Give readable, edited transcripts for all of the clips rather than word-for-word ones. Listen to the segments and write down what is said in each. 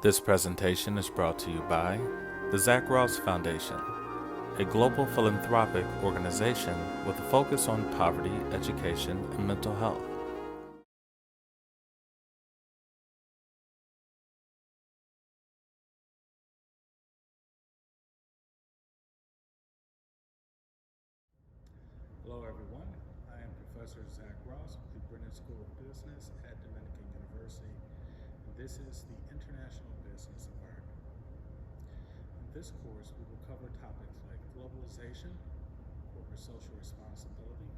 This presentation is brought to you by the Zach Ross Foundation, a global philanthropic organization with a focus on poverty, education, and mental health. Hello everyone, I am Professor Zach Ross with the Brennan School of Business at Dominican University, and this is the International Business Environment. In this course, we will cover topics like globalization, corporate social responsibility,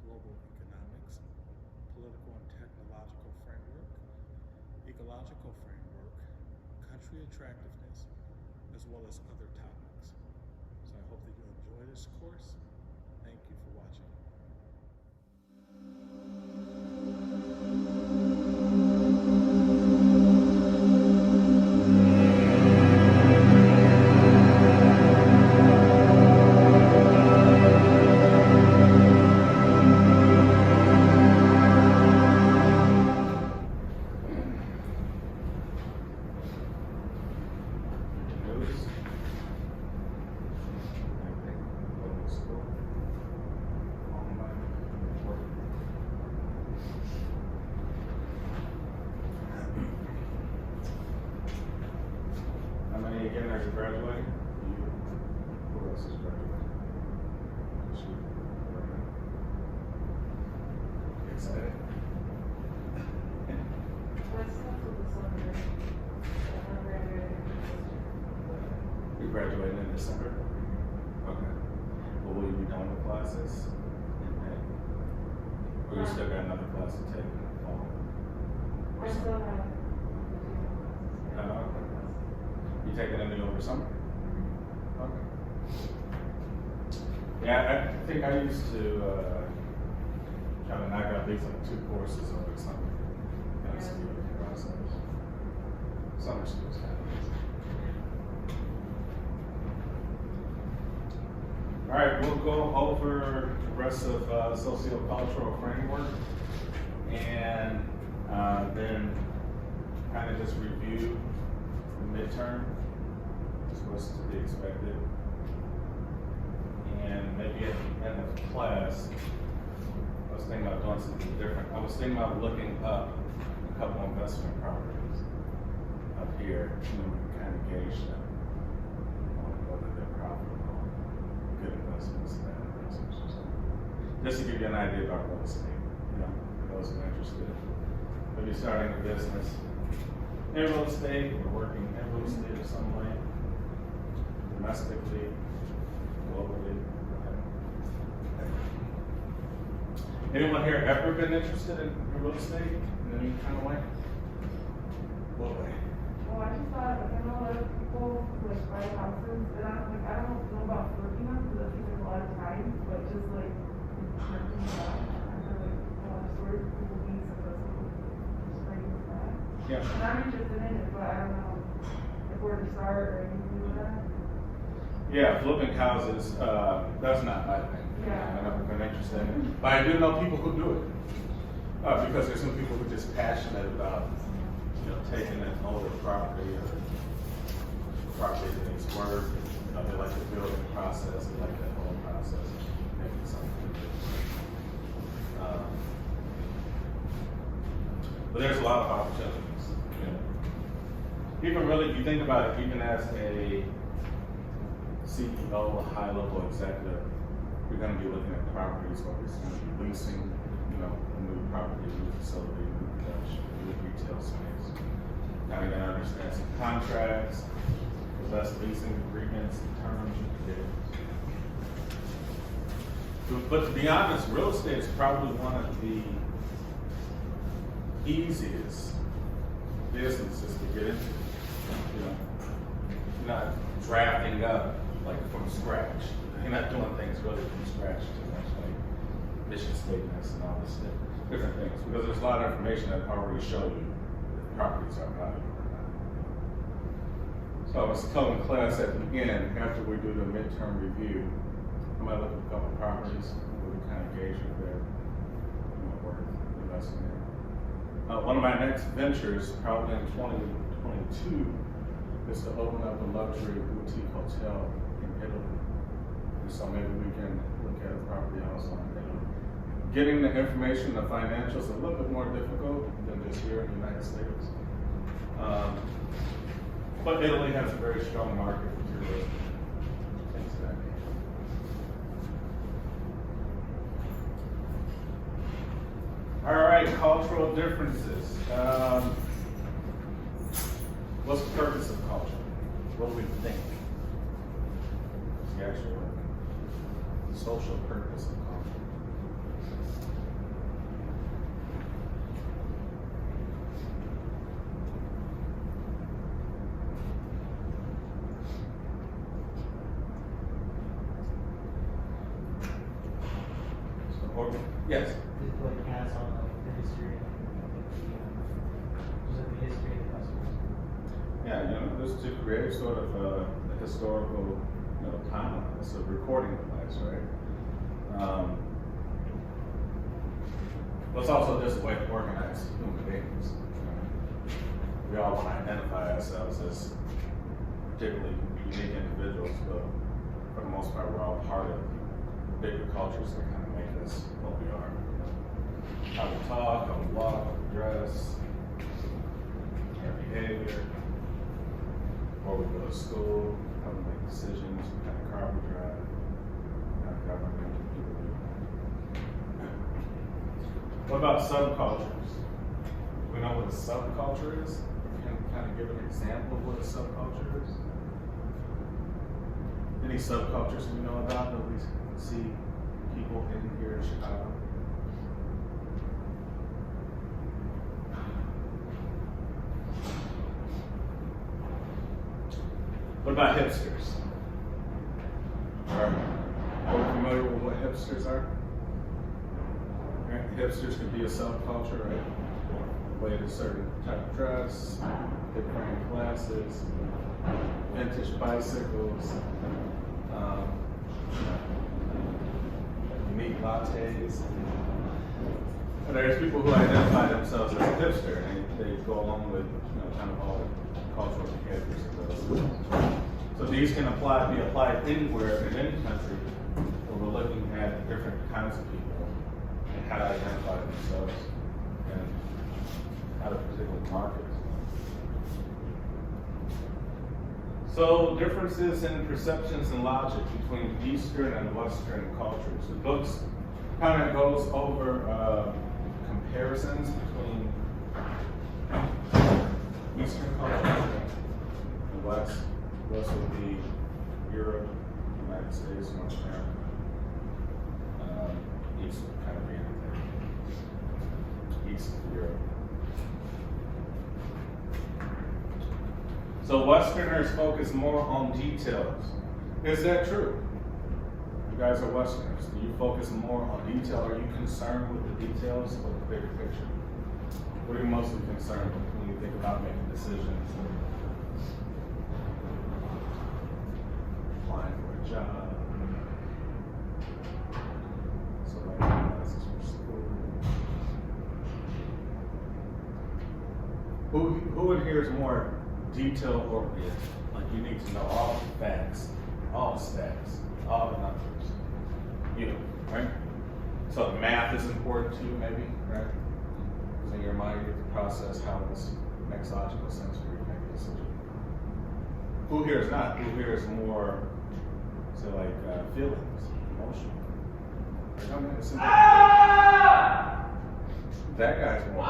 global economics, political and technological framework, ecological framework, country attractiveness, as well as other topics. So I hope that you enjoy this course. Thank you for watching. How many again are graduating? You. Who else is graduating? Excited. You're graduating in December? Okay. Well, will you be done with classes in May? Or you still got another class to take in the fall? I still have. Okay. You taking any over summer? Okay. Yeah, I think I used to kind of knock out these like 2 courses over the summer. Kind of speed up the process. Summer school's kind of easy. All right, we'll go over the rest of sociocultural framework and then kind of just review the midterm, just what's to be expected. And maybe at the end of class, I was thinking about doing something different. I was thinking about looking up a couple investment properties up here, kind of gauge them on whether they're profitable, good investments, bad investments, or something. Just to give you an idea about real estate, for those who are interested. Maybe starting a business in real estate or working in real estate in some way, domestically, globally. Anyone here ever been interested in real estate in any kind of way? What way? Well, I just thought, I know a lot of people who buy houses, and I don't know about working on because I think there's a lot of time, but just renting it out. I feel like a lot of storage people need some of those just bring with that. Yeah. And I'm interested in it, but I don't know where to start or anything like that. Yeah, flipping houses, that's not my thing. Yeah. I've never been interested in it. But I do know people who do it. Because there's some people who are just passionate about, taking an older property or property that needs work. They like the building process, they like that whole process, making something different. But there's a lot of opportunities. Even really, if you think about it, even as a CEO, a high-level executive, you're going to be looking at properties where it's going to be leasing, a new property, new facility, new production, new retail space. Now you're going to understand some contracts, the best leasing agreements, and terms you can get. But to be honest, real estate is probably one of the easiest businesses to get into. You're not drafting up like from scratch. You're not doing things really from scratch too much, like mission statements and all this different things, because there's a lot of information that already show you if properties are valuable or not. So I was telling class at the beginning, after we do the midterm review, I might look at a couple properties where we kind of gauge if they're worth investing in. One of my next ventures, probably in 2022, is to open up a luxury boutique hotel in Italy. And so maybe we can look at a property also in Italy. Getting the information, the financials, a little bit more difficult than just here in the United States. But Italy has a very strong market for tourism. Things of that nature. All right, cultural differences. What's the purpose of culture? What do we think? What's the actual social purpose of culture? Yes. Just like pass on like the history and just like the history of the customers. Yeah, just to create sort of a historical, timeline. It's a recording device, right? But it's also just a way to organize human beings. We all want to identify ourselves as particularly unique individuals, but for the most part, we're all part of bigger cultures that kind of make us what we are. How we talk, how we walk, how we dress, our behavior, where we go to school, how we make decisions, what kind of car we drive, what kind of government we do. What about subcultures? Do we know what a subculture is? Can you kind of give an example of what a subculture is? Any subcultures we know about that we see people in here in Chicago? What about hipsters? Are you familiar with what hipsters are? Right? Hipsters can be a subculture, right? Related to a certain type of dress, hip-frame glasses, vintage bicycles, unique lattes. And there's people who identify themselves as a hipster, and they go along with kind of all the cultural behaviors of those. So these can be applied anywhere in any country where we're looking at different kinds of people and how to identify themselves and how to particularly market. So differences in perceptions and logic between Eastern and Western cultures. The book kind of goes over comparisons between Eastern cultures and the West. West would be Europe, United States, North America. East would kind of be anything. East of Europe. So Westerners focus more on details. Is that true? You guys are Westerners. Do you focus more on detail? Are you concerned with the details or the bigger picture? What are you mostly concerned with when you think about making decisions? Applying for a job. Selecting classes for school. Who in here is more detail oriented? Like you need to know all the facts, all the stats, all the numbers. You, right? So the math is important to you, maybe, right? Because in your mind you have to process how this makes logical sense for you to make a decision. Who here is not? Who here is more, say, like feelings, emotional? That guy's more.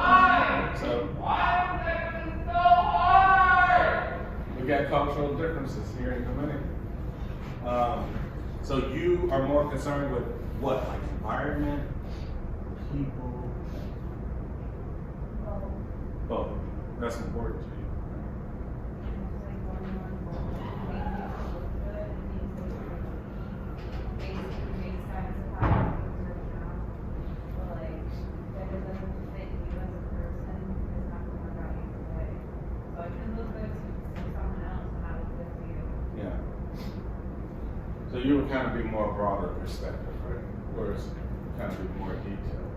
So why is it so hard? We got cultural differences here in the community. So you are more concerned with what, like environment, people? Both. That's important to you. So you would kind of be more broader perspective, right? Whereas kind of be more detailed.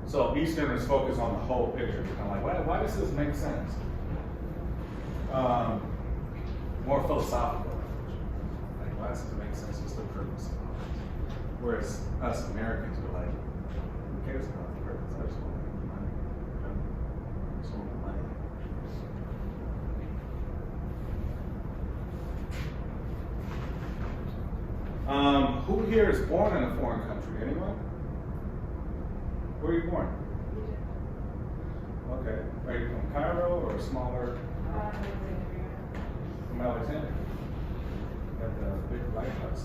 So Easterners focus on the whole picture. Kind of like, why does this make sense? More philosophical. Like, why does it make sense? What's the purpose? Whereas us Americans are like, who cares about the purpose? I just want to make money. I just want money. Who here is born in a foreign country? Anyone? Where are you born? Okay. Are you from Cairo or a smaller? From Alexandria. Got the big lighthouse.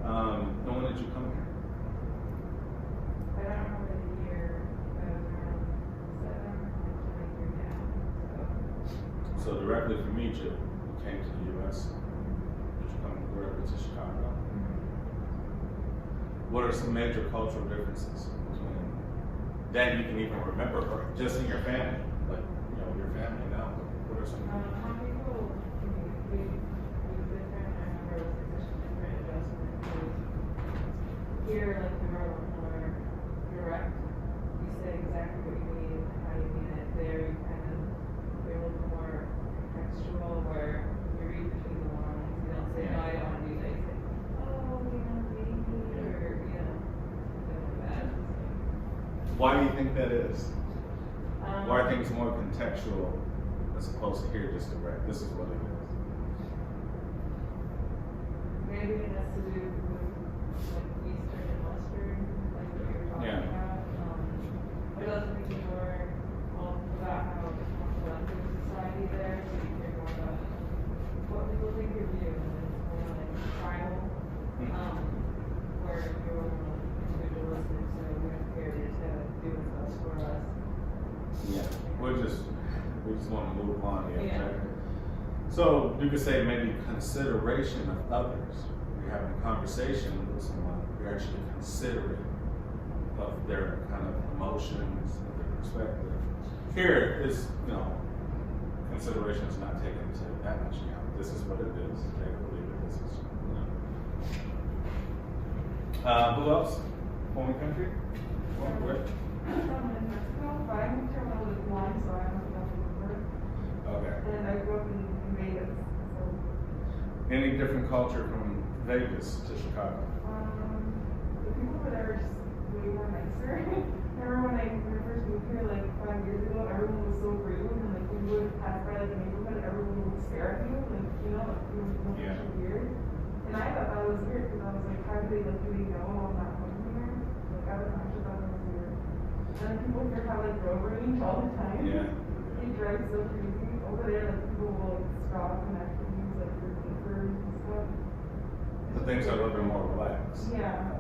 And when did you come here? I don't remember the year, but it was around 7 or 23 now. So directly from Egypt, you came to the U.S. Did you come directly to Chicago? What are some major cultural differences between that you can even remember, or just in your family, like your family now? What are some? How people communicate is different. I remember it was such a different adjustment because here, like, we're a little more direct. You say exactly what you mean and how you mean it. There, you kind of, you're a little more contextual where you read between the lines. You don't say, no, I don't want to do that. You say, oh, maybe, or, stuff like that. Why do you think that is? Why are things more contextual as opposed to here just direct? This is what it is. Maybe it has to do with like Eastern and Western, like what you're talking about. But it also makes you more about how it's more collective society there, so you hear more about what people think of you, and it's more like tribal, where you're more individualistic, so we don't care to do what's best for us. Yeah, we just want to move on. Yeah. Yeah. Exactly. So you could say maybe consideration of others. You're having a conversation with someone, you're actually considerate of their kind of emotions, of their perspective. Here is, consideration is not taken into that much account. This is what it is. They believe it. This is, who else? Foreign country? Where? I'm from Mexico, but I moved here when I was 1, so I must have been birth. Okay. And I grew up in Vegas, so. Any different culture from Vegas to Chicago? The people over there are just way more nicer. Remember when I first moved here like 5 years ago, everyone was so rude, and like we would pass by like a neighborhood, everyone would stare at you, like it was so weird. And I thought that was weird because I was like, how do they know I'm not from here? Like I actually thought that was weird. And then people here have like road rage all the time. Yeah. They drive so crazy. Over there, like people will like stop and actually use like their papers and stuff. So things are a little bit more relaxed. Yeah.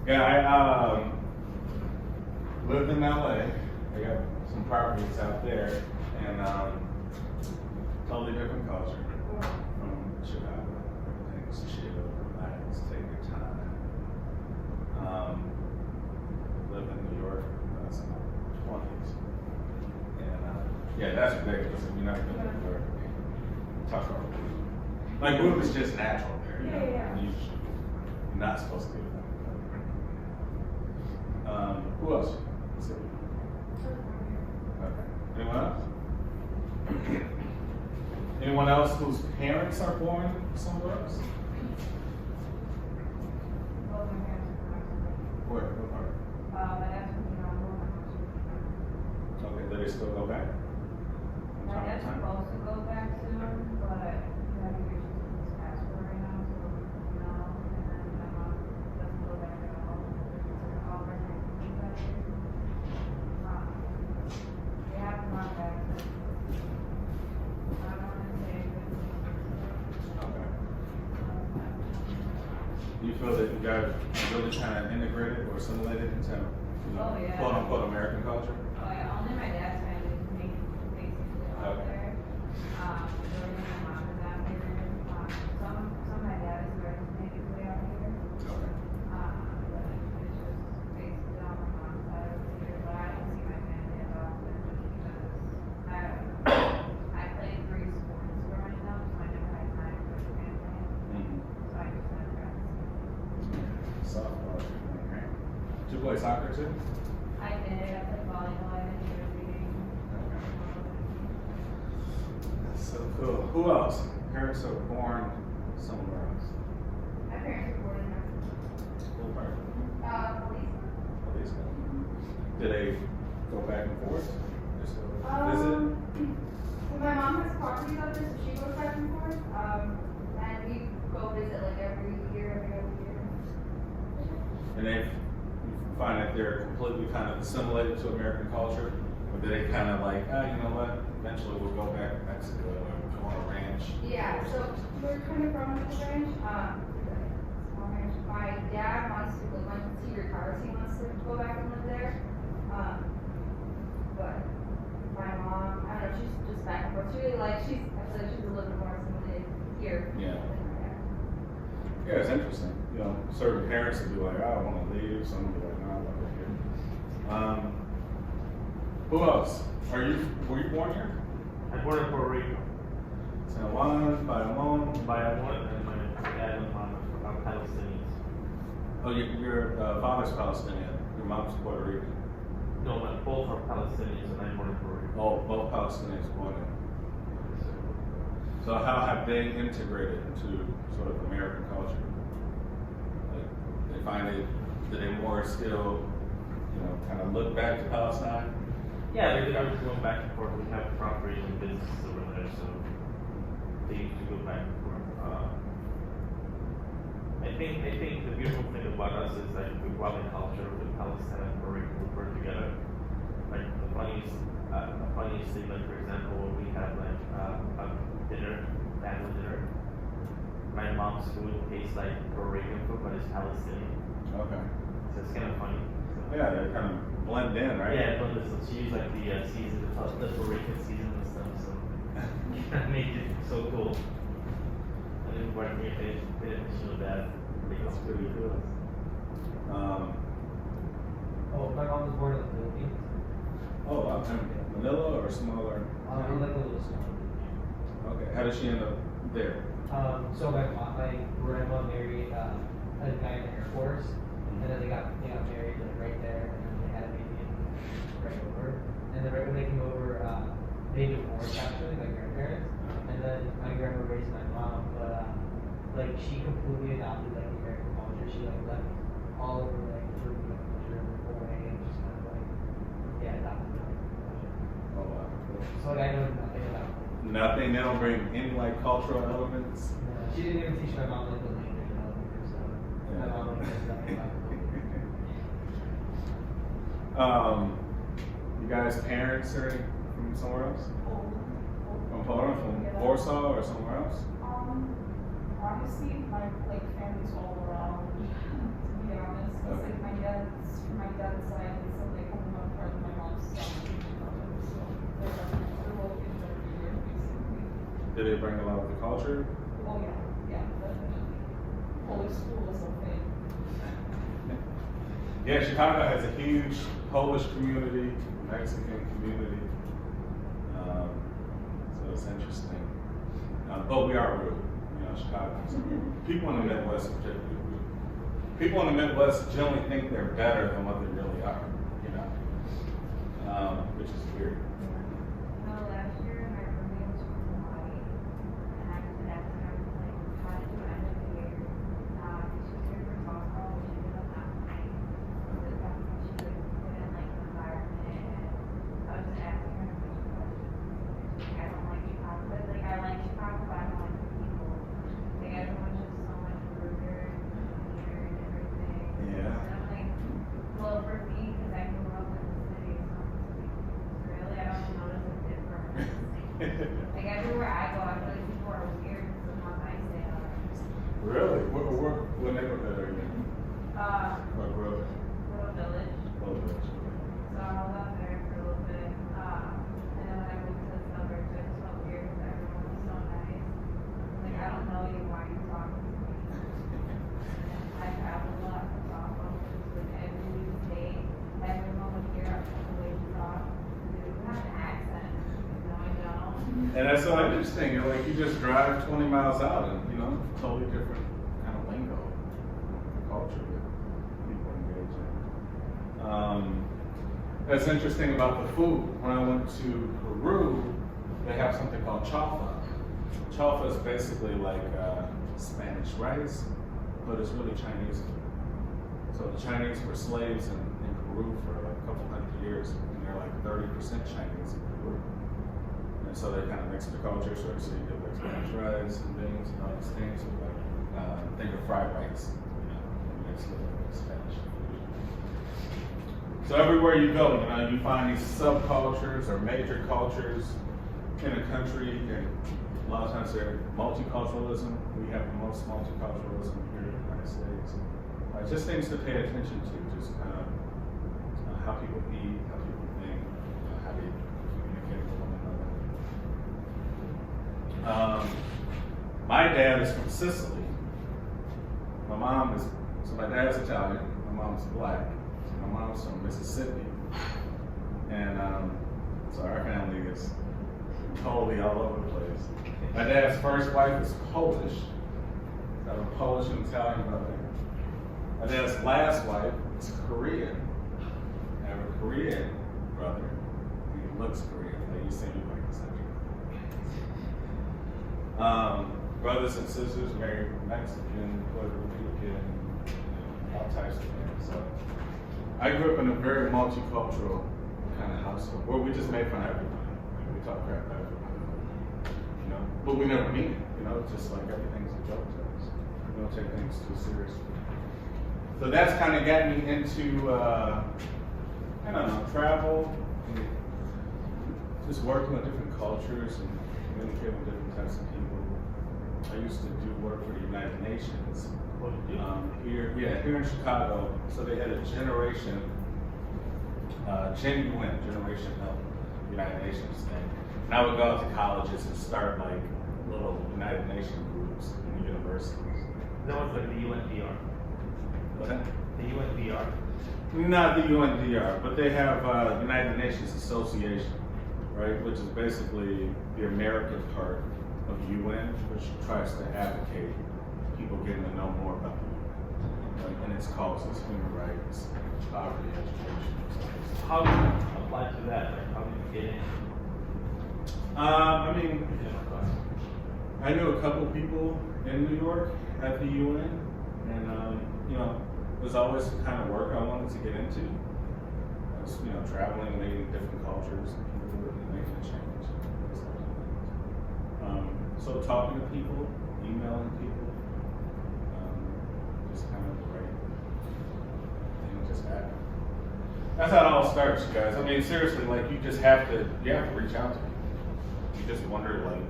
Yeah, I lived in LA. I got some properties out there, and totally different culture from Chicago. Everything's chill, relax, take your time. Lived in New York in my 20s, and yeah, that's ridiculous. If you're not going to New York, talk about it. Like, food is just natural there. Yeah. You're not supposed to do that. Who else? Okay. Anyone else? Anyone else whose parents are born somewhere else? Where? What part? Okay, do they still go back? My dad's supposed to go back soon, but having issues with his passport right now, so no. And then my mom doesn't go back at all. All my things back here. They have gone back. I don't want to say good things. Okay. Do you feel that you guys really kind of integrated or assimilated into Oh, yeah. quote unquote American culture? Oh, yeah, only my dad's family basically out Okay. there. Really, my mom is out here. Some of my dad is basically out here. Okay. But it's just basically on my mom's side over here. But I don't see my family as often just because I played 3 sports growing up, so I never had time for family. Mm-hmm. So I just had friends. you play soccer too? I did. I played volleyball. I did cheerleading. That's so cool. Who else? Parents are born somewhere else. My parents were born in Mexico. Cool part. Police. Did they go back and forth? Just visit? Well, my mom has property up there, so she goes back and forth. And we go visit like every other year. And you find that they're completely kind of assimilated to American culture? Or do they kind of like, you know what, eventually we'll go back to Mexico or go on a ranch? Yeah, so we're kind of from the ranch. Small ranch. My dad wants to live, once he retires, he wants to go back and live there. But my mom, I don't know, she's just back and forth. She really likes, I feel like she's a little bit more assimilated here. Yeah. Yeah, it's interesting. You know, certain parents would be like, I don't want to leave. Some would be like, no, I want to live here. Who else? Were you born here? I born in Puerto Rico. San Juan, Bayamon? Bayamon, and my dad and mom are Palestinians. Oh, your father's Palestinian. Your mom's Puerto Rican. No, both are Palestinians, and I'm born in Puerto Rico. Oh, both Palestinians born in. So how have they integrated into sort of American culture? Like, they find it, do they more still, you know, kind of look back to Palestine? Yeah, they're always going back and forth. We have properties and businesses over there, so they used to go back and forth. I think the beautiful thing about us is that we brought the culture with Palestine and Puerto Rico we work together. Like the funniest thing, like for example, when we have like a dinner, family dinner, my mom's food tastes like Puerto Rican food, but it's Palestinian. Okay. So it's kind of funny. Yeah, they kind of blend in, right? Yeah, but listen, she used like the season, the Puerto Rican season and stuff, so that made it so cool. I didn't work here, they didn't show that. That's pretty cool. Oh, my mom was born in the Philippines. Oh, wow. Manila or smaller? Like a little small. Okay. How did she end up there? So my grandma married a guy in the Air Force, and then they got married like right there, and then they had a baby right over. And then right when they came over, they divorced actually, my grandparents, and then my grandma raised my mom, but like she completely adopted like the American culture. She like left all of her like European culture away and just kind of like adopted the American culture. Oh, wow. So like I know nothing about it. Nothing. They don't bring any like cultural elements. She didn't even teach my mom like the language and all that stuff. My mom like knows nothing about it. You guys' parents are from somewhere else? From Poland, from Warsaw or somewhere else? Honestly, my family's all around. To be honest, it's Okay. like my dad's side is like one part of my mom's side. So they're located everywhere, basically. Did they bring a lot of the culture? Oh yeah, definitely. Polish school is a thing. Yeah, Chicago has a huge Polish community, Mexican community. So it's interesting. But we are rude, you know, Chicago. People in the Midwest are particularly rude. People in the Midwest generally think they're better than what they really are, you know, which is weird. Last year, my roommate was from Hawaii, and I was asking her, like, how did you end up here? She was here for softball, but she ended up not playing. Because that's what she was in, like, the environment, and I was just asking her a bunch of questions. She's like, I don't like Chicago, but, like, I like Chicago, but I don't like the people. Like, everyone's just so much ruder and meaner and everything. Yeah. And I'm like, well, for me, because I grew up in the city, so really, I don't notice a difference. Like everywhere I go, I feel like people are weird because of how nice they are. Really? What neighborhood are you in? What grove? Little village. Oh, Village. So I was out there for a little bit. And then when I moved to the suburbs, it was so weird because everyone was so nice. Like, I don't know you, why are you talking to me? And I travel a lot for softball, like every new state, everyone would hear the way you talk. You have an accent, you know, I don't. And that's so interesting. You're like, you just drive 20 miles out and, you know, totally different kind of lingo, culture that people engage in. That's interesting about the food. When I went to Peru, they have something called chaufa. Chaufa is basically like Spanish rice, but it's really Chinese food. So the Chinese were slaves in Peru for like a couple hundred years, and they're like 30% Chinese in Peru. And so they kind of mixed the culture, so you get like Spanish rice and things and all these things. So like, think of fried rice, you know, mixed with Spanish food. So everywhere you go, you know, you find these subcultures or major cultures in a country, and a lot of times they're multiculturalism. We have the most multiculturalism here in the United States. Just things to pay attention to, just how people eat, how people think, how they communicate with one another. My dad is from Sicily. My dad's Italian, my mom's black. My mom's from Mississippi. And so our family is totally all over the place. My dad's first wife is Polish. I have a Polish and Italian brother. My dad's last wife is Korean. I have a Korean brother. He looks Korean, like you see me like this. Brothers and sisters married Mexican, Puerto Rican, all types of things. So I grew up in a very multicultural kind of household where we just made fun of everybody. We talk crap about everybody. You know? But we never mean it, you know, it's just like everything's a joke to us. We don't take things too seriously. So that's kind of got me into, I don't know, travel, and just working with different cultures and communicating with different types of people. I used to do work for the United Nations here in Chicago. So they had a genuine generation of United Nations thing. And I would go out to colleges and start like little United Nations groups in the universities. That was like the UNDR. What? The UNDR. Not the UNDR, but they have United Nations Association, right? Which is basically the American part of UN, which tries to advocate people getting to know more about the UN, right? And its causes, human rights, poverty, education. How do you apply to that? Like, how did you get in? I mean, I knew a couple people in New York at the UN, and you know, it was always the kind of work I wanted to get into. I was, you know, traveling, meeting different cultures, and people and making a change. So talking to people, emailing people, just kind of the right thing just happened. That's how it all starts, you guys. I mean, seriously, like you have to reach out to people. You just wonder, like,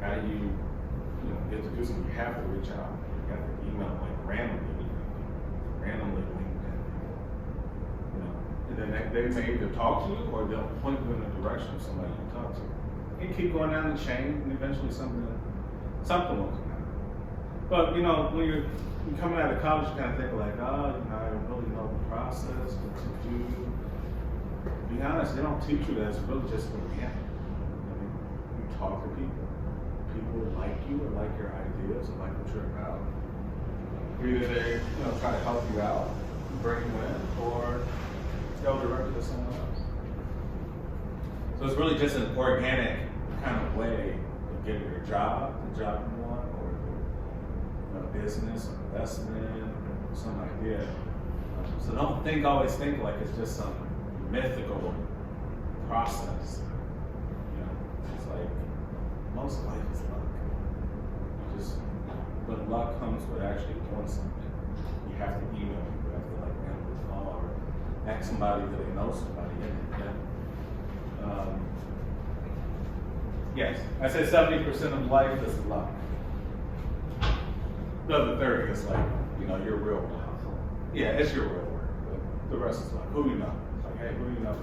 how do you get to do something? You have to reach out. You have to email, like, randomly LinkedIn people. You know, and then they may either talk to you or they'll point you in the direction of somebody you talk to. You keep going down the chain, and eventually something will come out. But you know, when you're coming out of college, you kind of think like, oh, you know, I don't really know the process, what to do. To be honest, they don't teach you that. It's really just organic. I mean, you talk to people. People like you or like your ideas or like what you're about. Either they, try to help you out, bring you in, or go directly to someone else. So it's really just an organic kind of way of getting your job, the job you want, or a business, or investment, or some idea. So don't always think like it's just some mythical process. It's like most life is luck. But luck comes with actually doing something. You have to email people, you have to like randomly call or ask somebody that they know somebody. Yes, I said 70% of life is luck. The other 30 is like, your real work. Yeah, it's your real work. But the rest is like, who do you know? Like, hey, who do you know?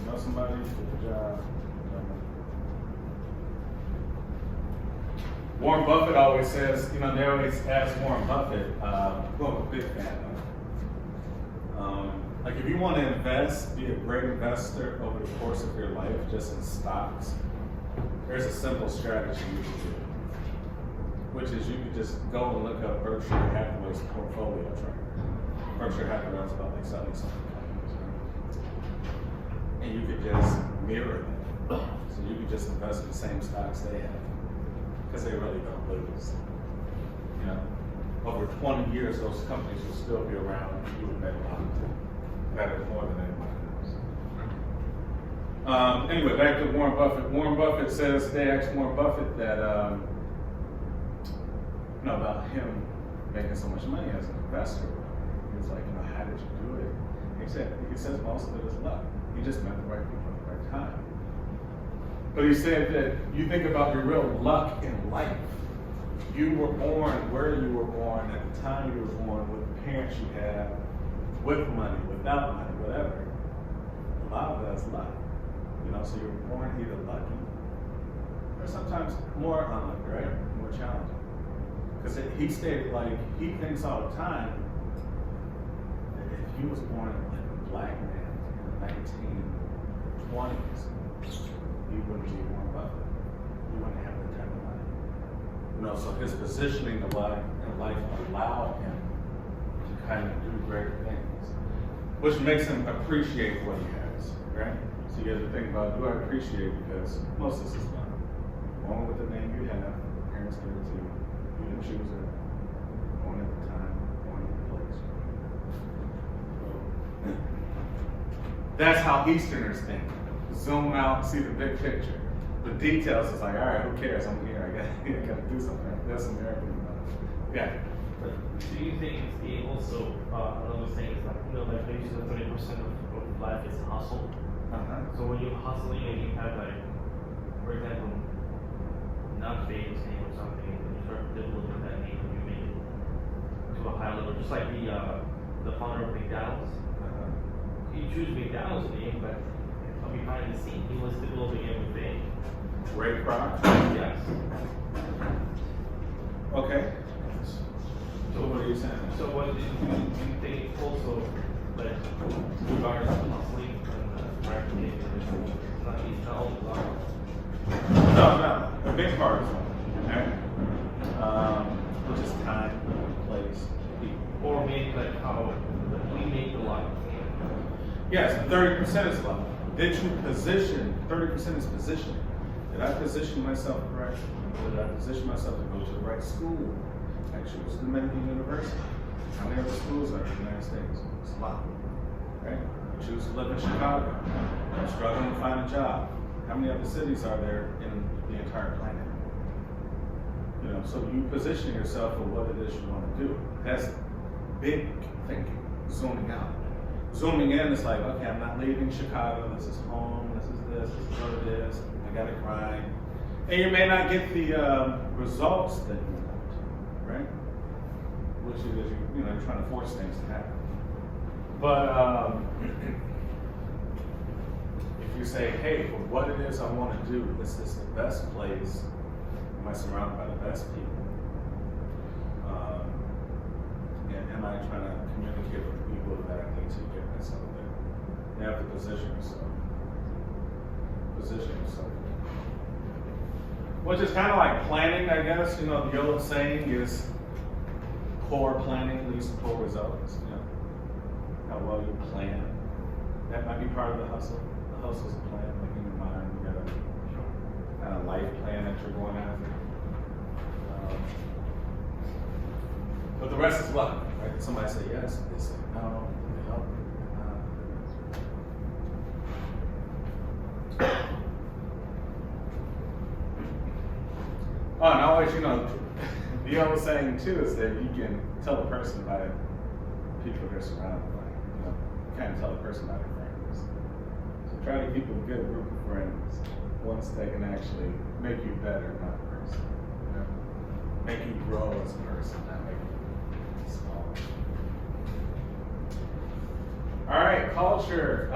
You know somebody, get a job. Warren Buffett always says, they always ask Warren Buffett, who I'm a big fan of. Like if you want to invest, be a great investor over the course of your life, just in stocks, there's a simple strategy you can do, which is you could just go and look up Berkshire Hathaway's portfolio tracker. Berkshire Hathaway is about like 70 something companies, right? and you could just mirror them. So you could just invest in the same stocks they have, because they really don't lose. You know, over 20 years, those companies will still be around, and you would make a lot better more than anybody else. Anyway, back to Warren Buffett. Warren Buffett says, they asked Warren Buffett that, about him making so much money as an investor. He was like, how did you do it? He says most of it is luck. He just met the right people at the right time. But he said that you think about your real luck in life. You were born where you were born at the time you were born, with the parents you had, with money, without money, whatever. A lot of that is luck. So you're born either lucky or sometimes more unlucky, right? More challenging. Because he stated, like, he thinks all the time that if he was born like a black man in the 1920s, he wouldn't be Warren Buffett. He wouldn't have that type of money. So his positioning in life allowed him to kind of do great things, which makes him appreciate what he has, right? So you have to think about, do I appreciate, because most of this is fun. Born with the name you have, parents gave it to you. You didn't choose it. Born at the time, born at the place. So, that's how Easterners think. Zoom out, see the big picture. The details is like, all right, who cares? I'm here. I gotta do something. That's American. Yeah. But do you think it's also another thing is like, like maybe 30% of life is hustle? So when you're hustling and you have, like, for example, not famous name or something, and you start developing that name and you make it to a high level, just like the founder of McDonald's. You choose McDonald's name, but behind the scene, he was developing everything. Ray Kroc? Yes. Okay. So what are you saying? So what do you think also, like, regardless of hustling and marketing, it's not all luck? No, a big part is okay? Which is time, place, people. Or maybe like how we make the luck. Yes, 30% is luck. Did you position, 30% is positioning. Did I position myself correctly? Did I position myself to go to the right school? I choose Dominican University. How many other schools are in the United States? It's a lot, right? I choose to live in Chicago. I'm struggling to find a job. How many other cities are there in the entire planet? So you position yourself for what it is you want to do. That's big thinking, zooming out. Zooming in is like, okay, I'm not leaving Chicago. This is home. This is what it is. I got to grind. And you may not get the results that you want, right? Which is, you're trying to force things to happen. But if you say, hey, for what it is I want to do, is this the best place? Am I surrounded by the best people? And am I trying to communicate with the people that I need to get myself there? You have to position yourself. Position yourself. Which is kind of like planning, I guess. The old saying is poor planning leads to poor results. How well you plan. That might be part of the hustle. The hustle is a plan, like in your mind. You got a kind of life plan that you're going after. But the rest is luck, right? Somebody say yes, they say no, they help you. Oh, and always, the old saying too is that you can tell a person by people they're surrounded by. You can't tell a person by their friends. So try to keep a good group of friends, ones that can actually make you better, not a person. Make you grow as a person, not make you small. All right, culture.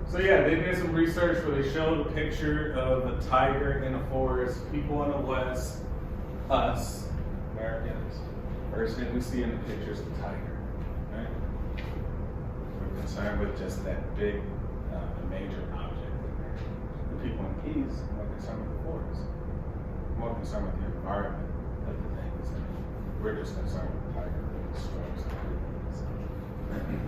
So yeah, they did some research where they showed a picture of a tiger in a forest, people in the West, us, Americans. First thing we see in the picture is the tiger, right? We're concerned with just that big, major object in there. The people in peace are more concerned with the forest, more concerned with the environment of the things. We're just concerned with the tiger and the strokes and everything.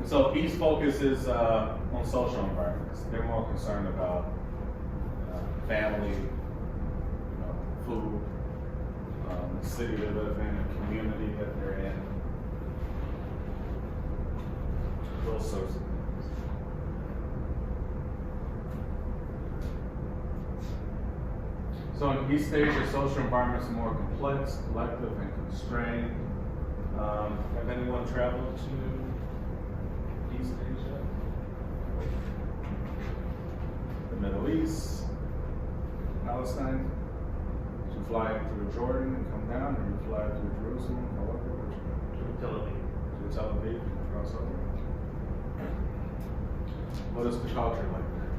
So East focuses on social environments. They're more concerned about family, food, the city they live in, the community that they're in, those sorts of things. So in East Asia, social environments are more complex, collective, and constrained. Have anyone traveled to East Asia? The Middle East, Palestine? Did you fly through Jordan and come down, or you fly through Jerusalem, however, which To Tel Aviv. to Tel Aviv and cross over? What is the culture like there?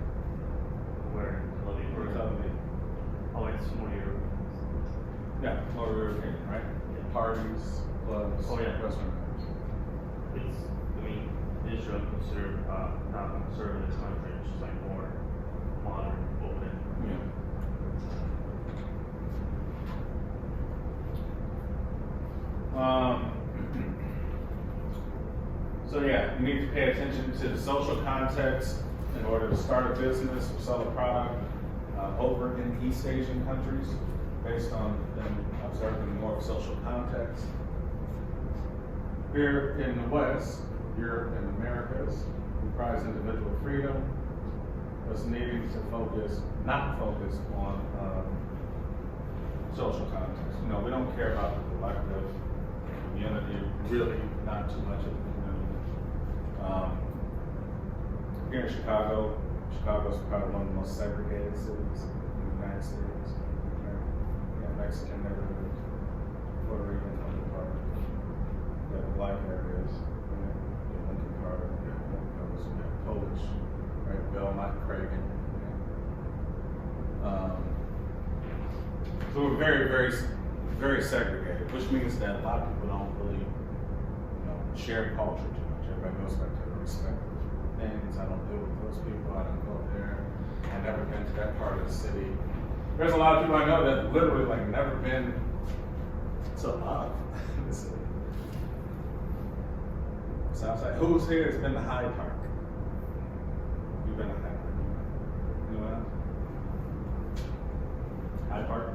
Where? Tel Aviv. For Tel Aviv? Oh, it's more Europe. Yeah, more European, right? Yeah. Parties, clubs, Oh, yeah. restaurants. It's, I mean, Israel considered not a conservative country, it's just like more modern, open. Yeah. So yeah, you need to pay attention to the social context in order to start a business or sell a product over in East Asian countries, based on them observing more of social context. Here in the West, Europe and Americas, we prize individual freedom, was needing to not focus on social context. We don't care about the collective community, really not too much of the community. Here in Chicago, Chicago's probably one of the most segregated cities in the United States. You have Mexican neighborhoods, Puerto Rican underpart, you have the black areas, you have Lincoln Park, you have Polish, right, Belmont, Cragen. So we're very, very, very segregated, which means that a lot of people don't really, share culture too much. Everybody goes back to their respective things. I don't deal with those people. I don't go there. I've never been to that part of the city. There's a lot of people I know that literally never been to a lot of the city. Southside. Who's here has been to Hyde Park? You've been to Hyde Park? Anyone else? Hyde Park?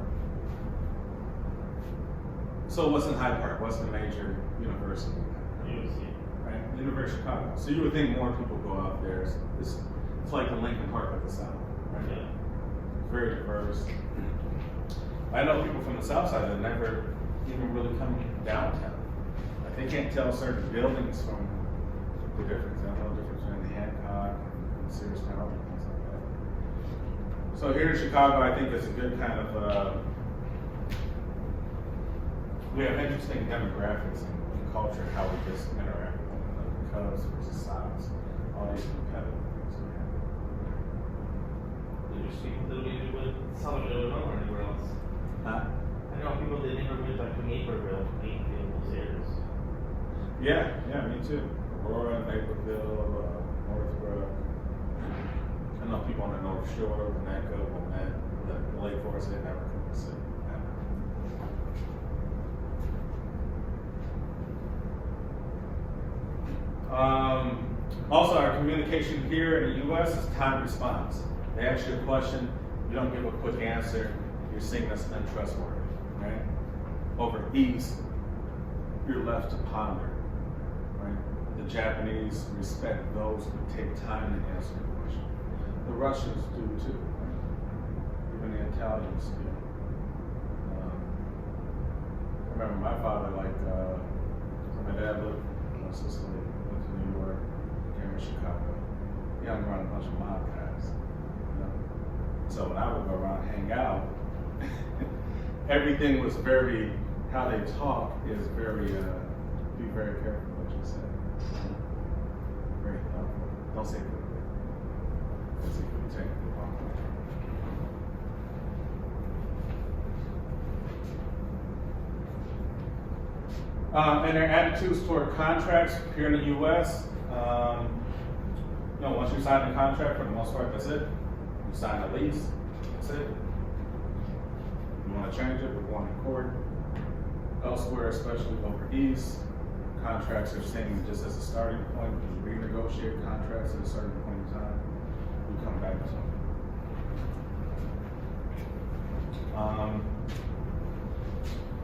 So what's in Hyde Park? What's the major university? Right? University of Chicago. So you would think more people go out there. It's like the Lincoln Park of the South, right? Yeah. Very diverse. I know people from the South Side that never even really come downtown. Like they can't tell certain buildings from the difference. They don't know the difference between Hancock and Sears Tower and things like that. So here in Chicago, I think it's a good kind of, we have interesting demographics and culture, how we just interact with one another, Cubs versus Sox, all these competitive things we have. Did you speak a little bit with Southern Illinois or anywhere else? Huh? I know people that never went like to Naperville, Plainfield, those areas. Yeah, me too. Aurora, Naperville, Northbrook. I know people on the North Shore, Winnetka, Wilmette, the Lake Forest, they never come to the city. Also, our communication here in the U.S. is time response. They ask you a question, you don't give a quick answer, you're seeing that's untrustworthy, right? Over East, you're left to ponder, right? The Japanese respect those who take time to answer the question. The Russians do too, right? Even the Italians do. I remember my father, my dad lived in Sicily, went to New York, came to Chicago. He hung around a bunch of mob guys. So when I would go around and hang out, everything was how they talk is be very careful what you say. Very thoughtful. Don't say quickly. Because it could take the wrong way. And their attitudes toward contracts here in the U.S. Once you sign a contract, for the most part, that's it. You sign a lease, that's it. You want to change it, we're going to court. Elsewhere, especially over East, contracts are saying just as a starting point, we renegotiate contracts at a certain point in time, we come back to them.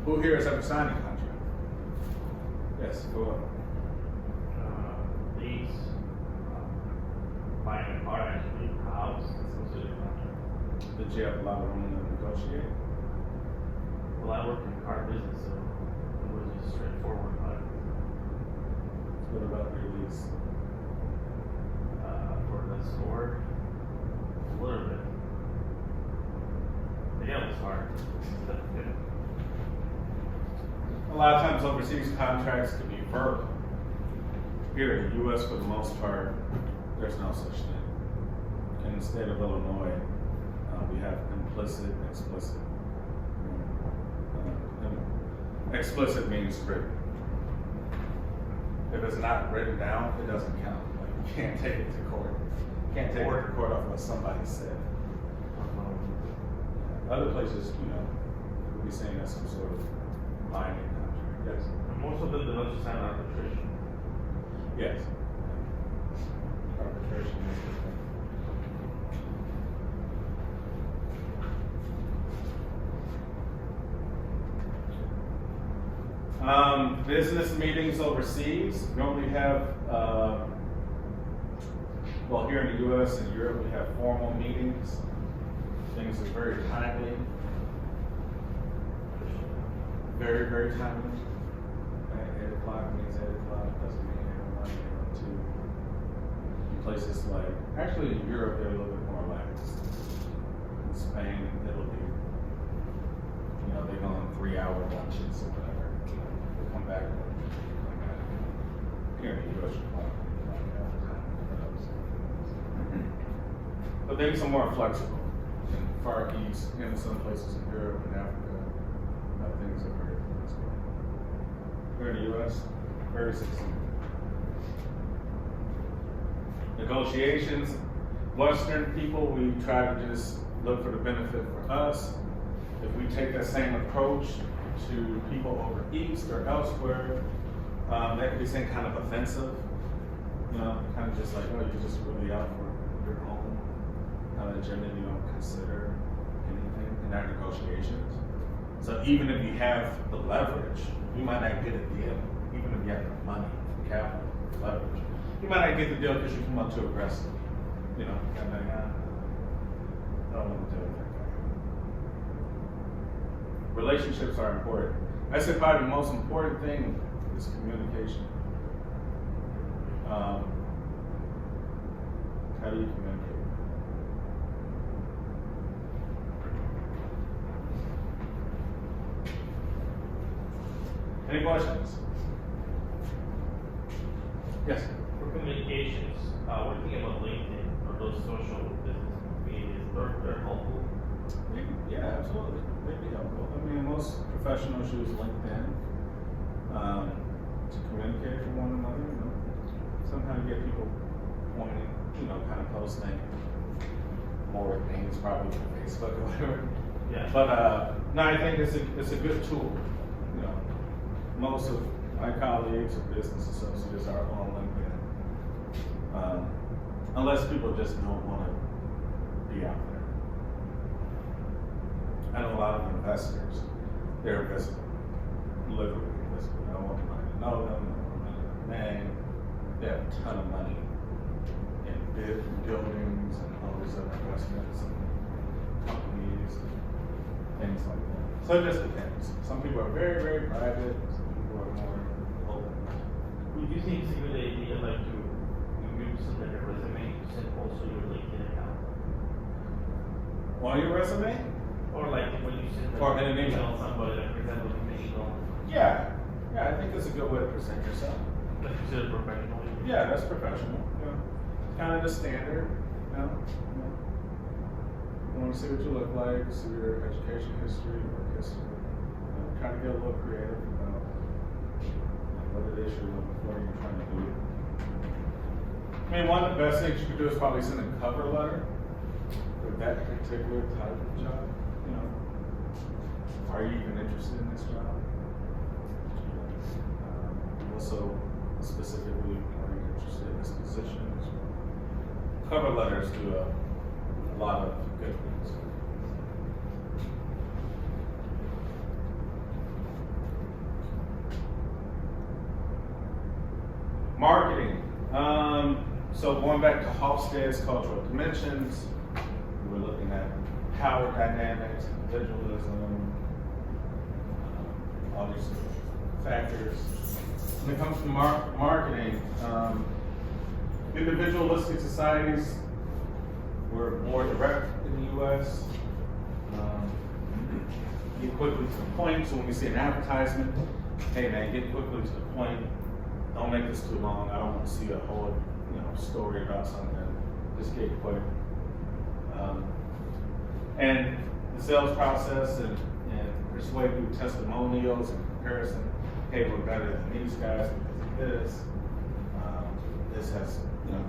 Who here has ever signed a contract? Yes, go ahead. These, buying a car, actually, a house, it's considered a contract. Did you have a lot of room to negotiate? Well, I work in the car business, so it was just straightforward, but, What about your lease? for the store, a little bit. Yeah, it was hard. A lot of times overseas contracts could be verbal. Here in the US, for the most part, there's no such thing. In the state of Illinois, we have implicit and explicit. Explicit means written. If it's not written down, it doesn't count. Like, you can't take it to court. You can't take it to court off what somebody said. Other places, we'll be saying that's some sort of binding contract. Yes. And most of them, they don't just sign arbitration. Yes. Arbitration is different. Business meetings overseas. We only have, well, here in the US and Europe, we have formal meetings. Things are very timely. Very, very timely. At 8 o'clock means 8 o'clock, doesn't mean 8 o'clock, 8 o'clock. In places like, actually in Europe, they're a little bit more relaxed. In Spain and Italy, they go on 3-hour lunches or whatever. They come back. Here in the US, you're like but things are more flexible. In Far East, in some places in Europe and Africa, things are very flexible. Here in the US, very succinct. Negotiations, Western people, we try to just look for the benefit for us. If we take that same approach to people over East or elsewhere, that could be seen kind of offensive. Kind of just like, oh, you're just really out for your own agenda, you don't consider anything in our negotiations. So even if you have the leverage, you might not get a deal. Even if you have the money, the capital, the leverage, you might not get the deal because you come up too aggressive. And then, I don't want to deal with that guy. Relationships are important. I said probably the most important thing is communication. How do you communicate? Any questions? Yes. For communications, we're thinking about LinkedIn or those social business medias. They're helpful. Yeah, absolutely. They'd be helpful. I mean, most professionals use LinkedIn to communicate with one another. Sometimes you get people pointing, kind of posting more things, probably on Facebook or whatever. Yeah. But no, I think it's a good tool. Most of my colleagues or business associates are on LinkedIn, unless people just don't want to be out there. I know a lot of investors, they're invisible, literally invisible. I don't want anybody to know them, I don't want anybody to know their name. They have a ton of money in buildings and all these other investments and companies and things like that. So it just depends. Some people are very, very private, some people are more open. Would you think it's a good idea, like, to use something like a resume to send also your LinkedIn account? On your resume? Or like when you send Or in an email. somebody, like for example, in an email, Yeah. Yeah, I think it's a good way to present yourself. like considered professional. Yeah, that's professional. Kind of the standard. You want to see what you look like, see your education history, work history. Try to get a little creative about what it is you're looking for, you're trying to do. I mean, one of the best things you could do is probably send a cover letter for that particular type of job. Are you even interested in this job? also specifically are you interested in this position? Cover letters do a lot of good things. Marketing. So going back to Hofstede's cultural dimensions, we were looking at power dynamics, individualism, all these factors. When it comes to marketing, individualistic societies were more direct in the U.S. Get quickly to the point. So when we see an advertisement, hey man, get quickly to the point. Don't make this too long. I don't want to see a whole, story about something. Just get quick. And the sales process and persuade through testimonials and comparison. Hey, we're better than these guys because of this. This has,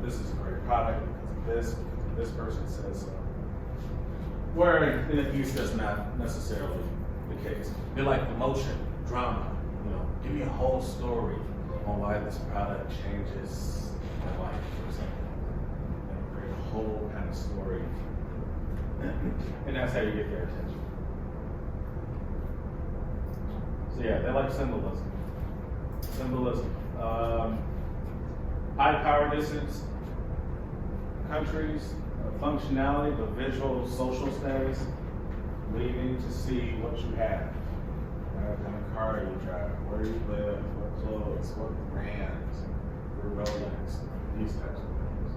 this is a great product because of this person says so. Where in the East that's not necessarily the case. They like emotion, drama. Give me a whole story on why this product changes my life or something. Create a whole kind of story. And that's how you get their attention. So yeah, they like symbolism. High power distance countries, functionality, the visual social status, leading to see what you have. What kind of car you drive, where you live, what clothes, what brands, your Rolex, these types of things.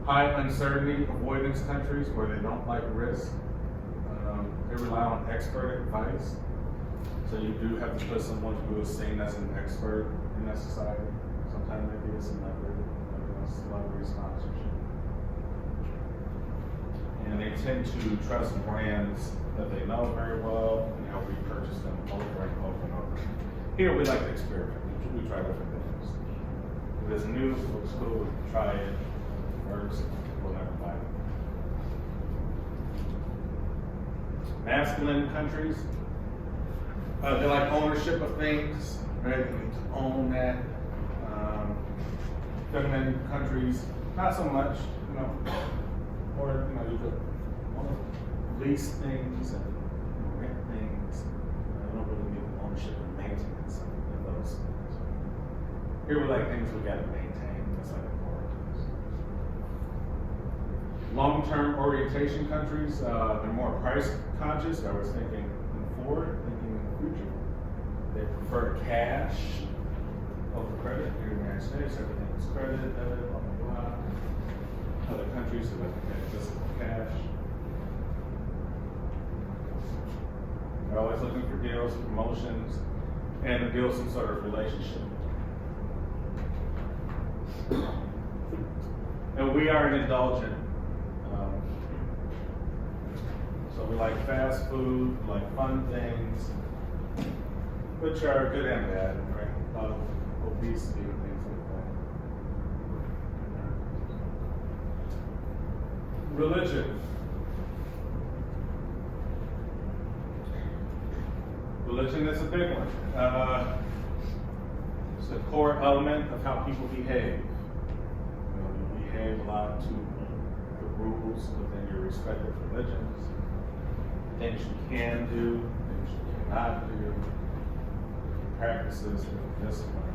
High uncertainty avoidance countries where they don't like risk. They rely on expert advice. So you do have to put someone who is seen as an expert in that society. Sometimes maybe a celebrity sponsorship. And they tend to trust brands that they know very well and they'll repurchase them over and over and over. Here we like to experiment. We try different things. If it's new, it looks cool, we try it, if it works, we'll never buy it. Masculine countries, they like ownership of things, right? They need to own that. Feminine countries, not so much, or you could lease things and rent things. I don't really need ownership and maintenance of those things. Here we like things we gotta maintain. That's like important. Long-term orientation countries, they're more price conscious. I was thinking forward, thinking in the future. They prefer cash over credit. Here in the United States, everything is credit, debit, blah, blah, blah. Other countries are like, okay, physical cash. They're always looking for deals, promotions, and to build some sort of relationship. And we are an indulgent. So we like fast food, we like fun things, which are good and bad, right? A lot of obesity and things like that. Religion. Religion is a big one. It's a core element of how people behave. You behave a lot to the rules within your respective religions. Things you can do, things you cannot do, practices of discipline.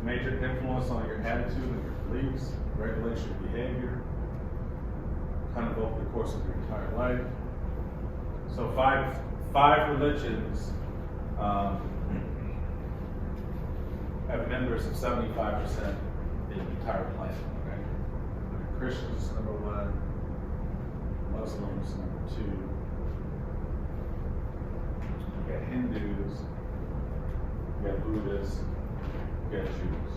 Major influence on your attitude and your beliefs, regulates your behavior, kind of over the course of your entire life. So five religions have members of 75% in the entire planet. Christians, number one, Muslims, number two, you got Hindus, you got Buddhists, you got Jews.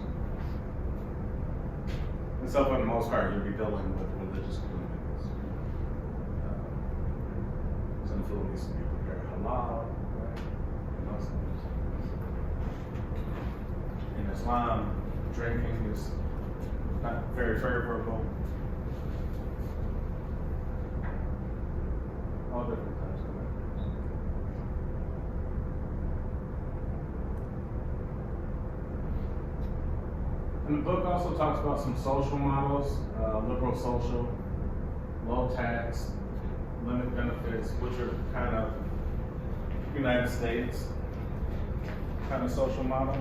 And so for the most part, you'll be dealing with religious communities. Some food needs to be prepared halal, right? Muslims. In Islam, drinking is not very favorable. All different types of language. And the book also talks about some social models, liberal social, low tax, limited benefits, which are kind of United States kind of social model.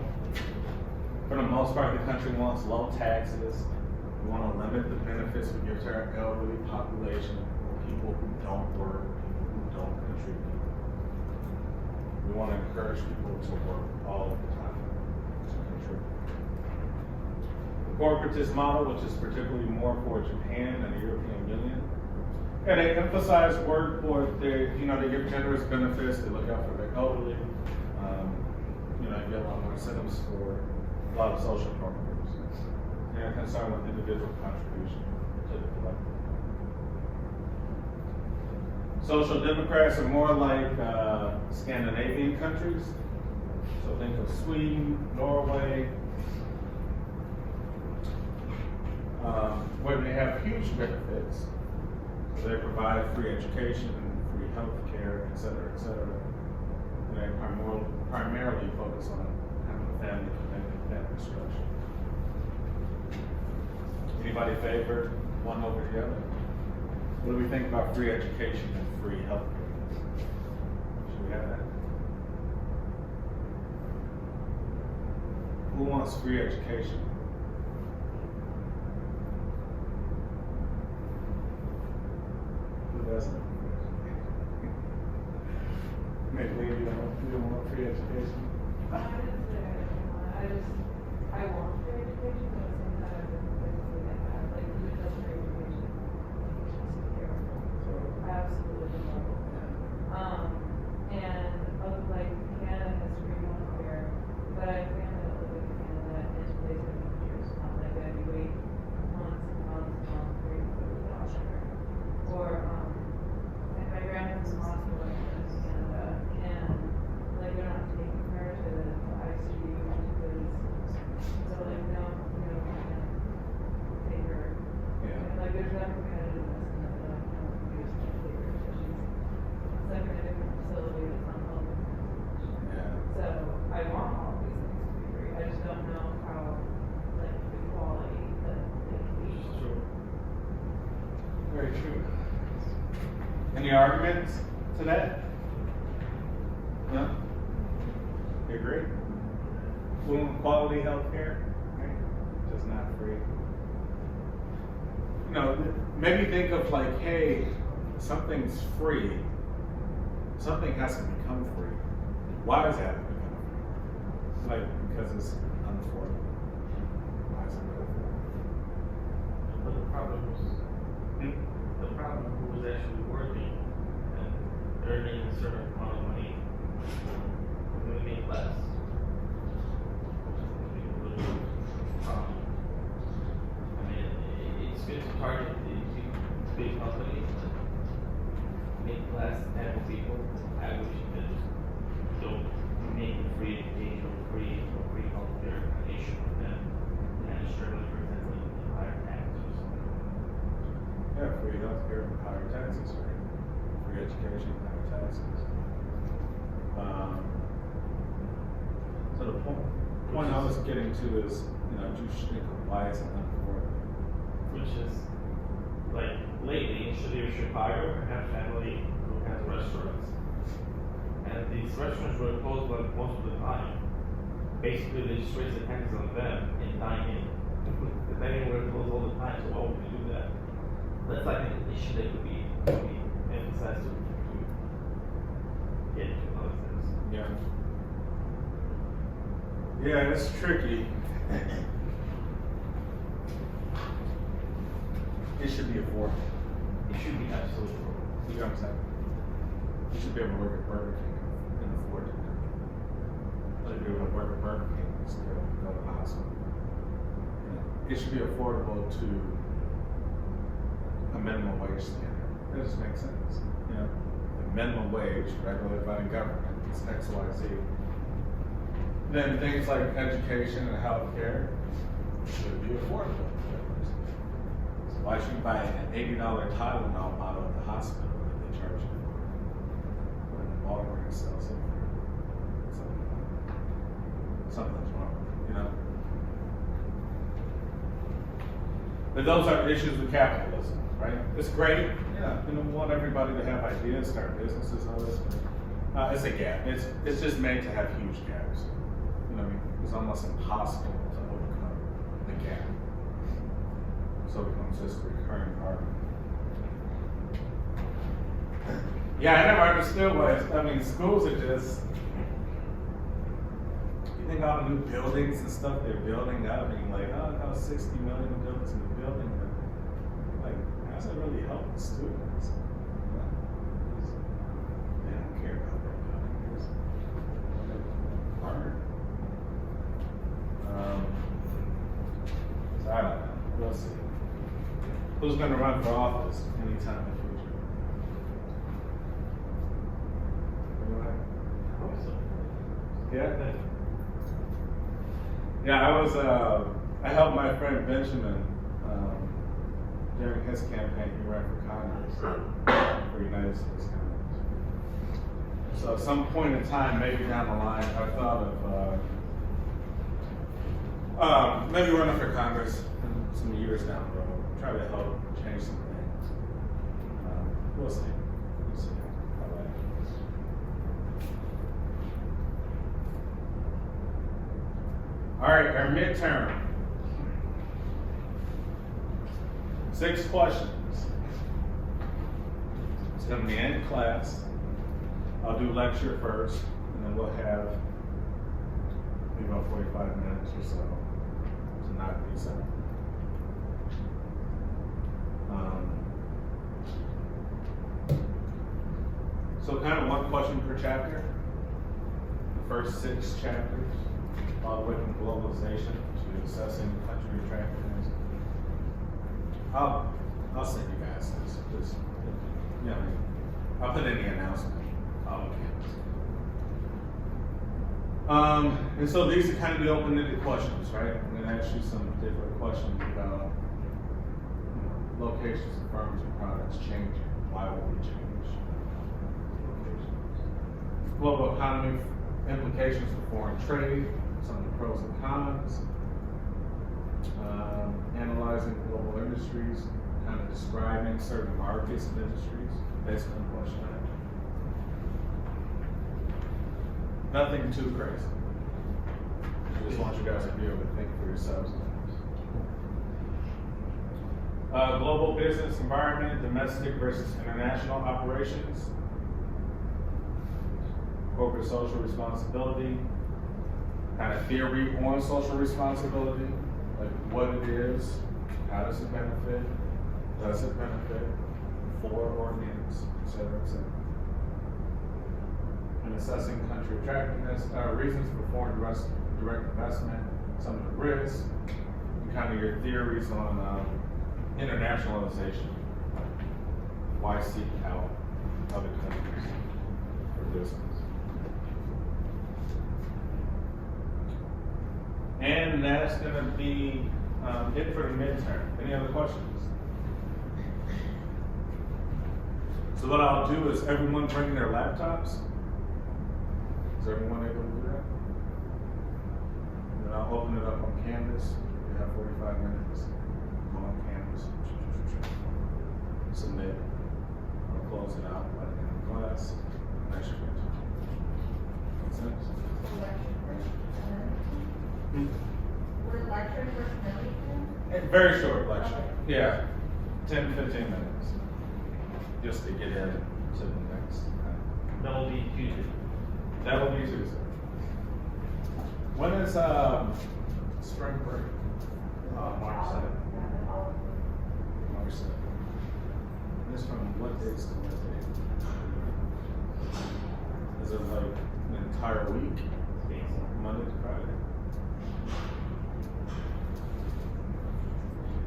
For the most part, the country wants low taxes. We want to limit the benefits we give to our elderly population, people who don't work, people who don't contribute. We want to encourage people to work all the time to contribute. The corporatist model, which is particularly more for Japan and the European Union, and they emphasize work for they give generous benefits. They look out for their elderly. You get a lot more incentives for a lot of social programs. And they're concerned with individual contribution to the collective. Social democrats are more like Scandinavian countries. So think of Sweden, Norway, where they have huge benefits. So they provide free education, free health care, et cetera, et cetera. And they primarily focus on kind of the family structure. Anybody favor one over the other? What do we think about free education and free health care? Should we have that? Who wants free education? Who doesn't? Maybe you don't want free education? I didn't say I didn't want it. I want free education, but at the same time, I didn't think that bad. Like, who does free education? It's terrible. Absolutely horrible. And like Canada has free healthcare, but I have family that live in Canada and it's really years. Not like that. You wait months and months and months for you to go to the doctor. Or like my grandma's in the hospital in Canada, and like they're not taking her to the ICU because so like no, we can't take her. Yeah. And like there's that competitiveness in that like no, we just can't take her because she's stuck in a different facility that's not healthy. Yeah. So I want all these things to be free. I just don't know how like the quality that they can be. True. Very true. Any arguments to that? No? You agree? Full quality health care, right? Just not free. Maybe think of like, hey, something's free. Something has to become free. Why does that become free? Like, because it's unaffordable. Why is it unaffordable? But the problem was actually working and earning a certain amount of money, we make less. I mean, it's good to target these big companies that make less and have people. I wish that don't make free education or free healthcare nation for them and struggling for example in higher taxes or something. Yeah, free healthcare and higher taxes, right? Free education and higher taxes. So the point I was getting to is, you should think of why it's unaffordable. Which is, like, lately in City of Chicago, I have family who has restaurants. And these restaurants were closed like most of the time. Basically, they just raise the taxes on them and dine in. The dining were closed all the time, so why would we do that? That's like an issue that could be emphasized to get into other things. Yeah. Yeah, it's tricky. It should be affordable. It should be absolutely affordable. You know what I'm saying? You should be able to work at Burger King and afford it. You should be able to work at Burger King and still go to the hospital. It should be affordable to a minimum wage standard. That just makes sense. The minimum wage regulated by the government is X, Y, Z. Then things like education and healthcare should be affordable. So why should you buy an $80 Tylenol bottle at the hospital that they charge you for? When Walgreens sells it for something's wrong, But those are issues with capitalism, right? It's great, yeah, we want everybody to have ideas, start businesses, all this. It's a gap. It's just made to have huge gaps. You know, it's almost impossible to overcome the gap. So it becomes just a recurring argument. Yeah, I never understood schools are just, you think all the new buildings and stuff they're building, I mean, like, oh, it costs $60 million buildings in the building, but like, how's it really help the students? They don't care about that building, it's what they learn. So I don't know, we'll see. Who's gonna run for office anytime in the future? Yeah. Yeah, I helped my friend Benjamin during his campaign. He ran for Congress, for United States Congress. So at some point in time, maybe down the line, I thought of maybe running for Congress some years down the road, try to help change some things. We'll see. We'll see how that goes. All right, our midterm. 6 questions. It's going to be in class. I'll do lecture first, and then we'll have maybe about 45 minutes or so to knock these out. So kind of one question per chapter. The first 6 chapters, all the way from globalization to assessing country attractiveness. I'll send you guys this. Just, you know, I'll put in the announcement on campus. And so these are kind of the open-ended questions, right? I'm going to ask you some different questions about locations of firms and products changing. Why will we change? Global economy implications for foreign trade, some of the pros and cons, analyzing global industries, kind of describing certain markets and industries based on the question. Nothing too crazy. I just want you guys to be able to think for yourselves. Global business environment, domestic versus international operations, corporate social responsibility, kind of theory on social responsibility, like what it is, how does it benefit, for or against, et cetera, et cetera. And assessing country attractiveness, reasons for foreign direct investment, some of the risks, and kind of your theories on internationalization. Why seek out other countries for business? And that's going to be it for the midterm. Any other questions? So what I'll do is everyone bring their laptops. Is everyone able to do that? And then I'll open it up on Canvas. We have 45 minutes. Go on Canvas. Submit. I'll close it out by the end of class. Next year. Make sense? We're lecturing for Millington? A very short lecture. Yeah. 10, 15 minutes. Just to get in to the next. That will be Tuesday. That will be Tuesday. When is spring break? March 7th. March 7th. This from what days to what day? Is it like an entire week? Monday to Friday?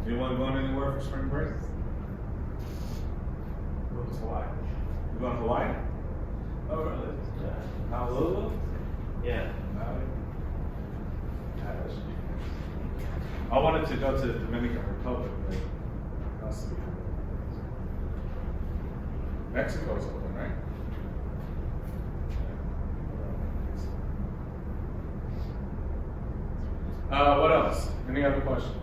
Anyone going anywhere for spring break? Going to Hawaii. You going to Hawaii? Oh, really? Yeah. Honolulu? Yeah. Maui? Yeah, that should be nice. I wanted to go to the Dominican Republic, but I'll see. Mexico's open, right? What else? Any other questions?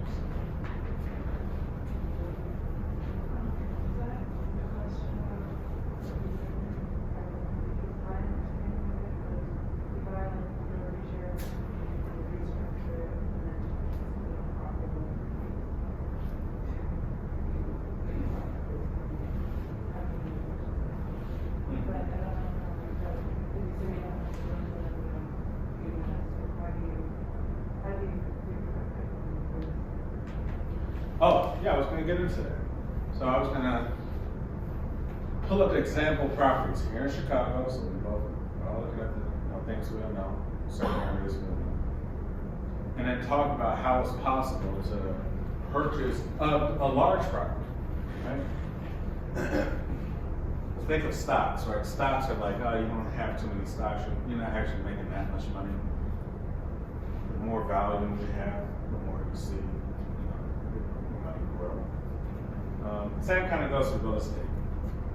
Oh, yeah, I was gonna get into that. So I was gonna pull up example properties here in Chicago, so we both are all looking at the things we all know, certain areas we all know. And then talk about how it's possible to purchase a large property, right? Think of stocks, right? Stocks are like, oh, you don't have too many stocks, you're not actually making that much money. The more value you have, the more you see, your money grow. Same kind of goes with real estate.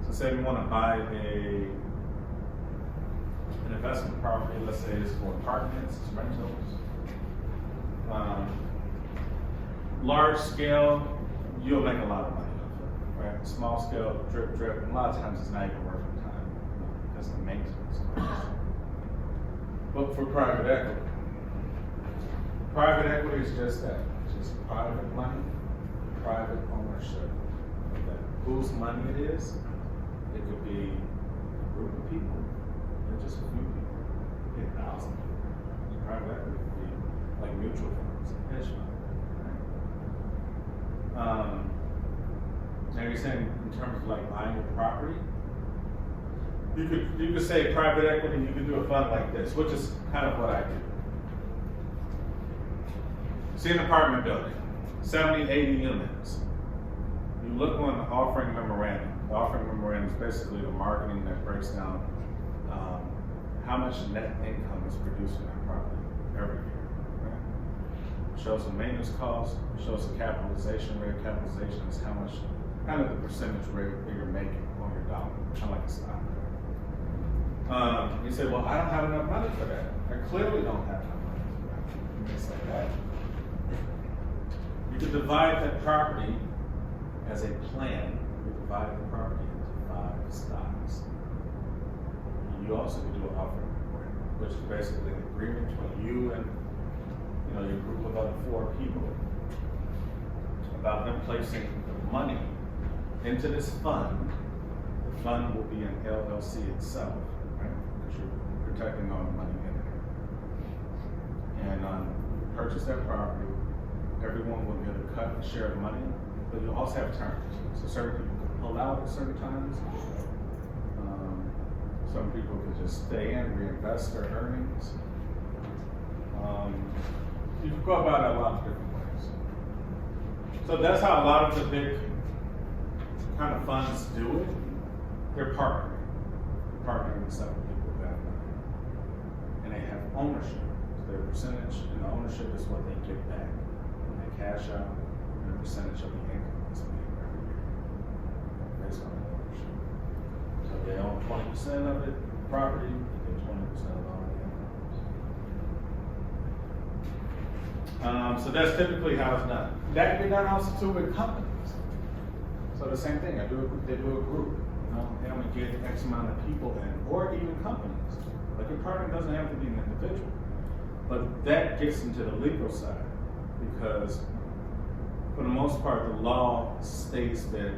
So say we want to buy an investment property, let's say it's for apartments, it's rentals. Large scale, you'll make a lot of money. Right? Small scale, drip, drip, and a lot of times it's not even worth your time because the maintenance. But for private equity is just that. It's just private money, private ownership. Okay. Whose money it is, it could be a group of people, or just a few people, 1,000 people. Private equity could be like mutual funds, hedge funds. Right? Now you're saying in terms of like buying a property, you could say private equity, you could do a fund like this, which is kind of what I do. See an apartment building, 70, 80 units. You look on the offering memorandum. The offering memorandum is basically the marketing that breaks down how much net income is produced in that property every year. Right? It shows the maintenance cost, it shows the capitalization rate. Capitalization is how much, kind of the percentage rate that you're making on your dollar, kind of like a stock. You say, well, I don't have enough money for that. I clearly don't have enough money for that. You may say that. You could divide that property as a plan. You divide the property into 5 stocks. You also could do an offering memorandum, which is basically an agreement between you and your group of other 4 people about them placing the money into this fund. The fund will be an LLC itself, right? Because you're protecting all the money in there. And you purchase that property, everyone will get a cut and share of money, but you also have terms. So certain people can pull out at certain times. Some people can just stay in, reinvest their earnings. You can go about it a lot of different ways. So that's how a lot of the big kind of funds do it. They're partnering. They're partnering with several people who have money. And they have ownership. So their percentage and the ownership is what they get back when they cash out, and the percentage of the income that's made every year based on the ownership. So if they own 20% of it, property, they get 20% of all the income. So that's typically how it's done. That can be done also too with companies. So the same thing, they do a group, they only get X amount of people in, or even companies. Like your partner doesn't have to be an individual. But that gets into the legal side, because for the most part, the law states that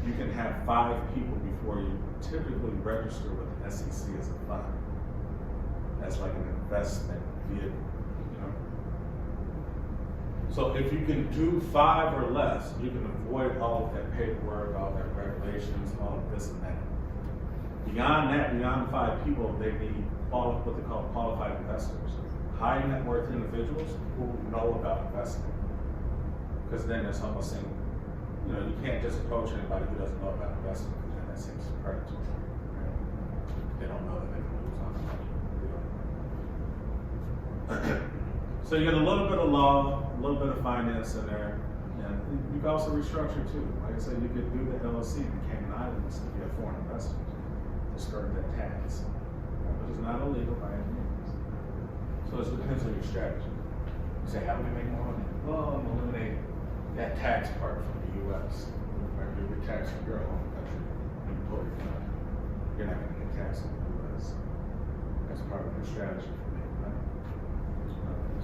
you can have 5 people before you typically register with the SEC as a fund. That's like an investment vehicle. So if you can do 5 or less, you can avoid all of that paperwork, all that regulations, all of this and that. Beyond that, beyond 5 people, they need what they call qualified investors. High net worth individuals who know about investing. Because then it's almost saying, you can't just approach anybody who doesn't know about investing, because then that seems predatory. Right? They don't know that they can lose on the money. So you get a little bit of law, a little bit of finance in there, and you can also restructure too. Like I said, you could do the LLC in the Cayman Islands if you have foreign investors to skirt that tax, but it's not illegal by any means. So it depends on your strategy. You say, how do we make more money? Well, I'm eliminating that tax part from the U.S. Right? You get taxed from your home country, employer. You're not going to get taxed in the U.S. That's part of your strategy.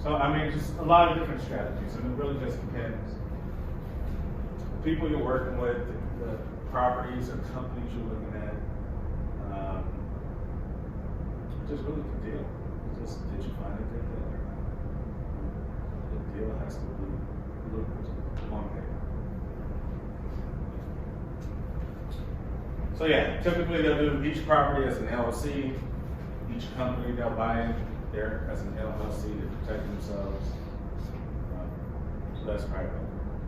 So, just a lot of different strategies, and it really just depends. The people you're working with, the properties or companies you're looking at, just really the deal. Just, did you find a good deal or not? The deal has to be lucrative on paper. So yeah, typically they'll do each property as an LLC, each company they'll buy in there as an LLC to protect themselves. So that's private.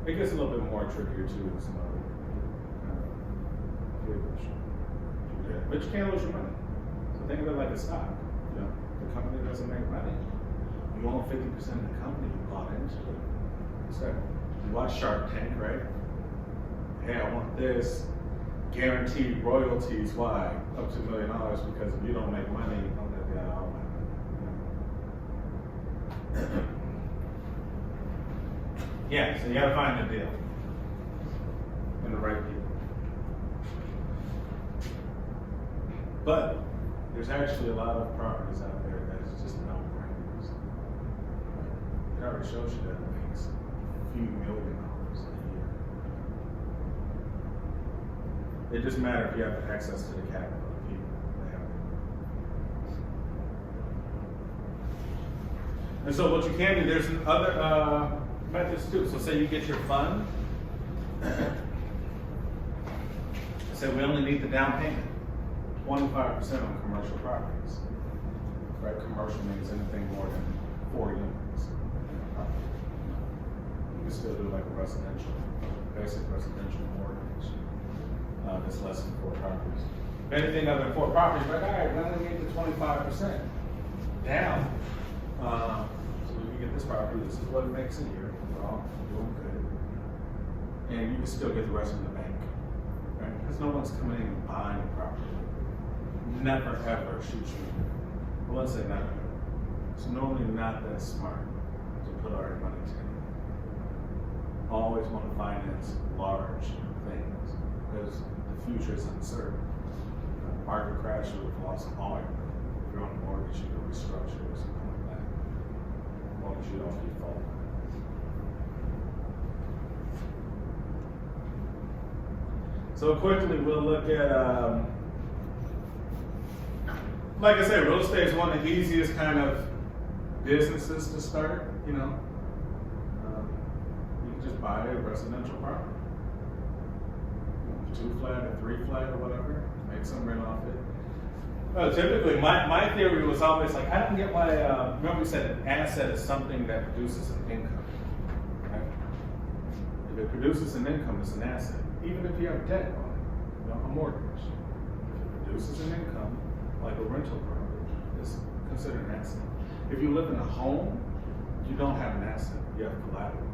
It gets a little bit more trickier too with some other vehicles. Yeah, but you can't lose your money. So think of it like a stock. You know, the company doesn't make money. You own 50% of the company you bought into it. So you watch Shark Tank, right? Hey, I want this. Guaranteed royalties. Why? Up to $1 million, because if you don't make money, I'm gonna get all my money. Yeah, so you gotta find a deal and the right people. But there's actually a lot of properties out there that's just no-brainers. It already shows you that it makes a few $1 million a year. It doesn't matter if you have access to the capital. If you have it. And so what you can do, there's other methods too. So say you get your fund. Say we only need the down payment. 25% on commercial properties. Right? Commercial means anything more than 4 units. You can still do like a residential, basic residential mortgage. That's less than 4 properties. If anything other than 4 properties, like, all right, we only need the 25% down. So we can get this property, this is what it makes a year. We're all doing good. And you can still get the rest in the bank. Right? Because no one's coming in and buying a property. Never ever shoot you. Well, let's say never. It's normally not that smart to put our money to. Always want to finance large things because the future is uncertain. Market crash, you would have lost all your money. If you're on a mortgage, you could restructure or something like that. As long as you don't default. So quickly, we'll look at. Like I said, real estate is one of the easiest kind of businesses to start, you know. You can just buy a residential property. 2 flat or 3 flat or whatever, make some rent off it. Typically, my theory was always like, I don't get why, remember we said an asset is something that produces an income, right? If it produces an income, it's an asset. Even if you have debt on it, you know, a mortgage. If it produces an income, like a rental property, is considered an asset. If you live in a home, you don't have an asset, you have collateral.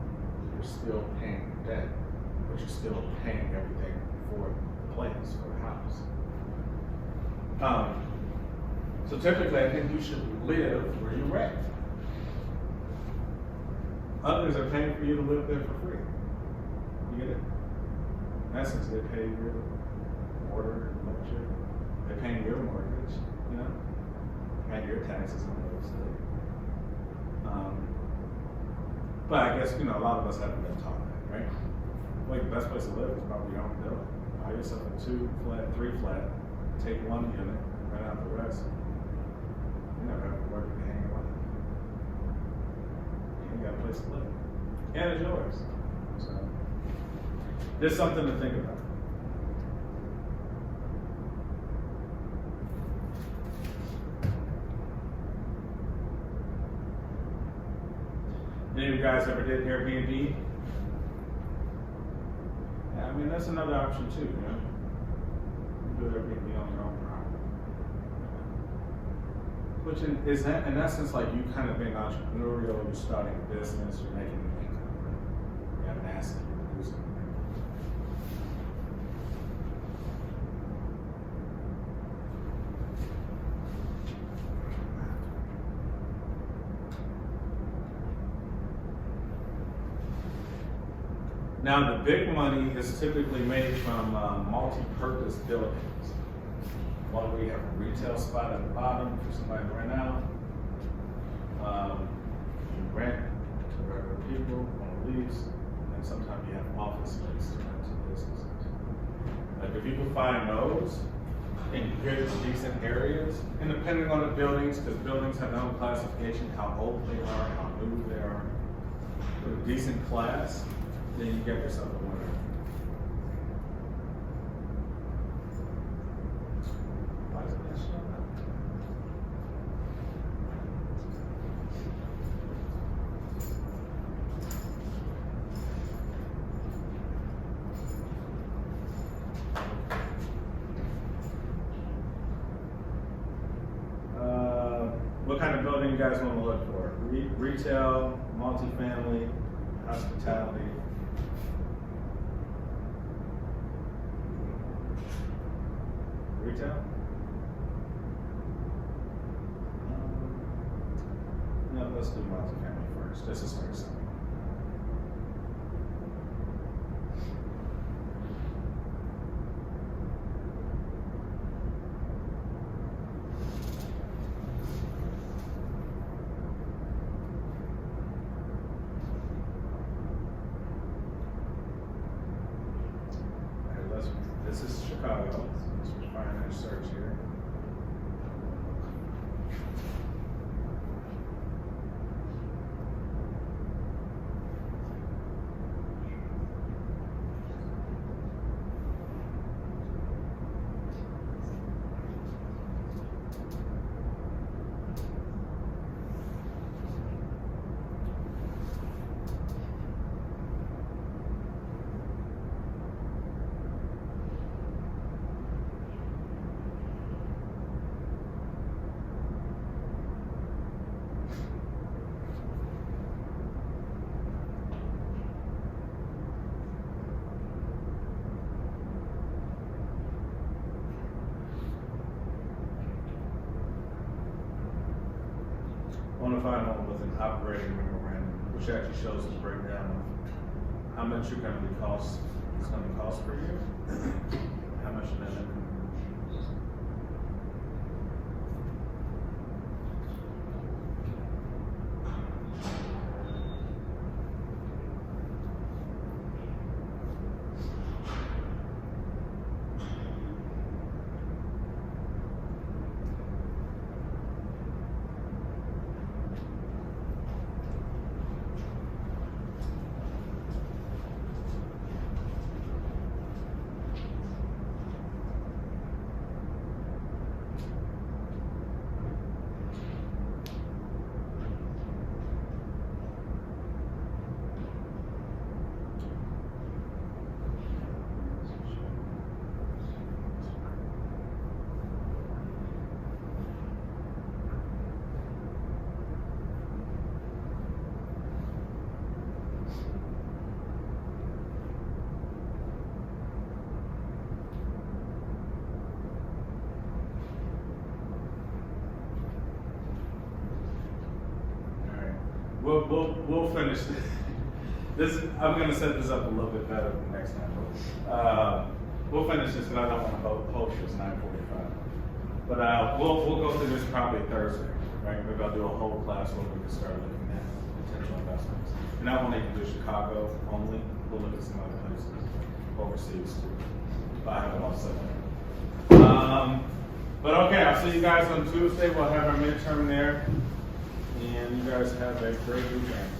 You're still paying your debt, but you're still paying everything for the place, for the house. So typically, I think you should live where you rent. Others are paying for you to live there for free. You get it? In essence, they pay your water, electric. They're paying your mortgage, you know, and your taxes on real estate. But I guess, you know, a lot of us haven't been taught that, right? Like the best place to live is probably your own building. Buy yourself a 2 flat, 3 flat, take 1 unit, rent out the rest. You never have to work to hang your money. You got a place to live. And it's yours. So there's something to think about. Any of you guys ever did Airbnb? Yeah, I mean, that's another option too, you know? You do Airbnb on your own property. Which is in essence like you kind of being entrepreneurial, you're starting a business, you're making an income. You have an asset, you're producing an income. Now, the big money is typically made from multi-purpose buildings. One where you have a retail spot at the bottom for somebody to rent out. You rent to regular people on a lease, and sometimes you have office space to rent to businesses. Like if you can find those in good, decent areas, and depending on the buildings, because buildings have their own classification, how old they are, how new they are. with a decent class, then you get yourself a winner. Why is that showing up? What kind of building you guys want to look for? Retail, multifamily, hospitality. Retail? No, let's do multifamily first, just to start something. This is Chicago. Let's refine our search here. I want to find one with an operating memorandum, which actually shows the breakdown of how much you're going to be cost. It's going to cost per year. How much net income. We'll finish this. I'm gonna set this up a little bit better next time. We'll finish this, but I don't want to hold this 9:45. But we'll go through this probably Thursday, right? Maybe I'll do a whole class where we can start looking at potential investments. And I won't even do Chicago only. We'll look at some other places overseas too. But I have it all set up. But okay, I'll see you guys on Tuesday. We'll have our midterm there. And you guys have a great weekend.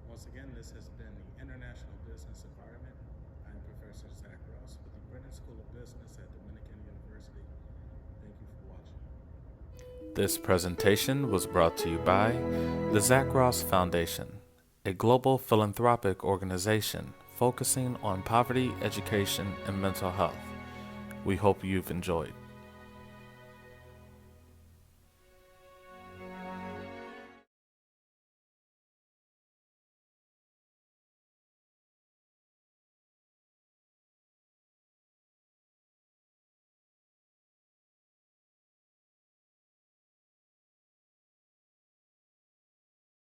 Once again, this has been the International Business Environment. I'm Professor Zach Ross with the Brennan School of Business at Dominican University. Thank you for watching. This presentation was brought to you by the Zach Ross Foundation, a global philanthropic organization focusing on poverty, education, and mental health. We hope you've enjoyed.